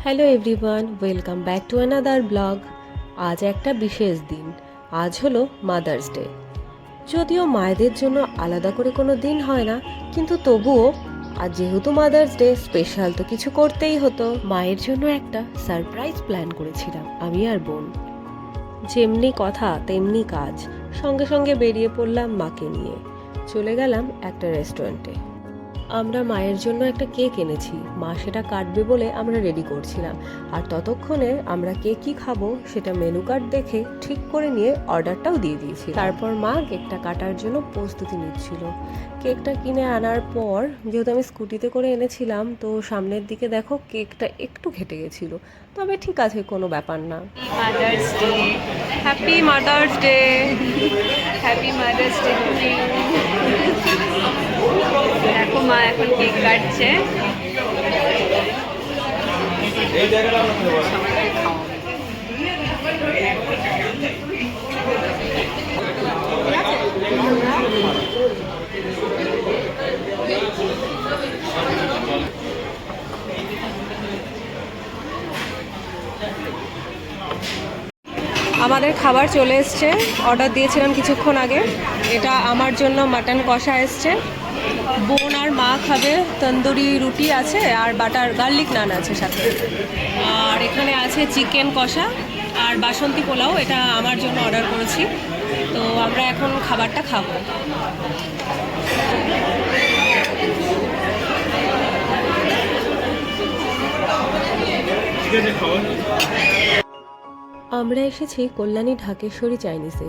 Hello everyone, welcome back to another blog. আজ একটা বিশেষ দিন। আজ হলো মাদার্স ডে। যদিও মায়েদের জন্য আলাদা করে কোনো দিন হয় না, কিন্তু তবুও আর যেহেতু মাদার্স ডে স্পেশাল, তো কিছু করতেই হতো। মায়ের জন্য একটা সারপ্রাইজ প্ল্যান করেছিলাম আমি আর বোন। যেমনি কথা তেমনি কাজ, সঙ্গে সঙ্গে বেরিয়ে পড়লাম মাকে নিয়ে। চলে গেলাম একটা রেস্টুরেন্টে। আমরা মায়ের জন্য একটা কেক এনেছি, মা সেটা কাটবে বলে আমরা রেডি করছিলাম। আর ততক্ষণে আমরা কে কী খাবো সেটা মেনু কার্ড দেখে ঠিক করে নিয়ে অর্ডারটাও দিয়ে দিয়েছি। তারপর মা কেকটা কাটার জন্য প্রস্তুতি নিচ্ছিল। কেকটা কিনে আনার পর, যেহেতু আমি স্কুটিতে করে এনেছিলাম, তো সামনের দিকে দেখো কেকটা একটু ঘেটে গেছিলো, তবে ঠিক আছে, কোনো ব্যাপার না। Mother's Day, happy Mother's Day. Happy Mother's Day to you. দেখো মা এখন কেক কাটছে। আমাদের খাবার চলে এসছে, অর্ডার দিয়েছিলাম কিছুক্ষণ আগে। এটা আমার জন্য মাটন কষা এসছে, বোন আর মা খাবে তন্দুরি রুটি আছে, আর বাটার গার্লিক নান আছে সাথে। আর এখানে আছে চিকেন কষা আর বাসন্তী পোলাও, এটা আমার জন্য অর্ডার করেছি। তো আমরা এখন খাবারটা খাবো। আমরা এসেছি কল্যাণী ঢাকেশ্বরী চাইনিজে।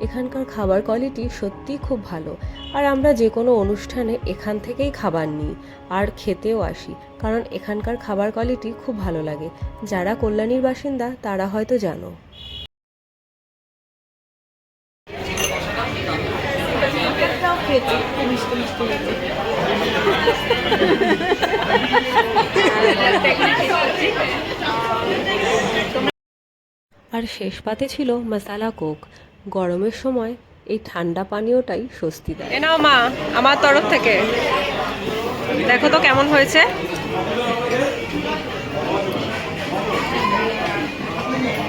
এখানকার খাবার কোয়ালিটি সত্যিই খুব ভালো, আর আমরা যে কোনো অনুষ্ঠানে এখান থেকেই খাবার নিই আর খেতেও আসি, কারণ এখানকার খাবার কোয়ালিটি খুব ভালো লাগে। যারা কল্যাণীর বাসিন্দা তারা হয়তো জানো। আর শেষ পাতে ছিল মশালা কোক। গরমের সময় এই ঠান্ডা পানীয়টাই স্বস্তি দেয়। নাও মা, আমার তরফ থেকে দেখো তো কেমন হয়েছে।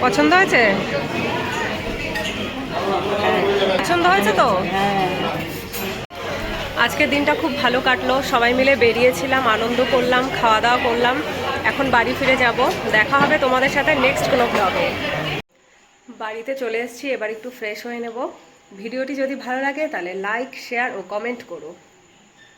পছন্দ হয়েছে? পছন্দ হয়েছে তো। আজকের দিনটা খুব ভালো কাটলো, সবাই মিলে বেরিয়েছিলাম, আনন্দ করলাম, খাওয়া দাওয়া করলাম। এখন বাড়ি ফিরে যাব। দেখা হবে তোমাদের সাথে নেক্সট কোনো ব্লগে। বাড়িতে চলে এসেছি, এবার একটু ফ্রেশ হয়ে নেব। ভিডিওটি যদি ভালো লাগে তাহলে লাইক, শেয়ার ও কমেন্ট করো।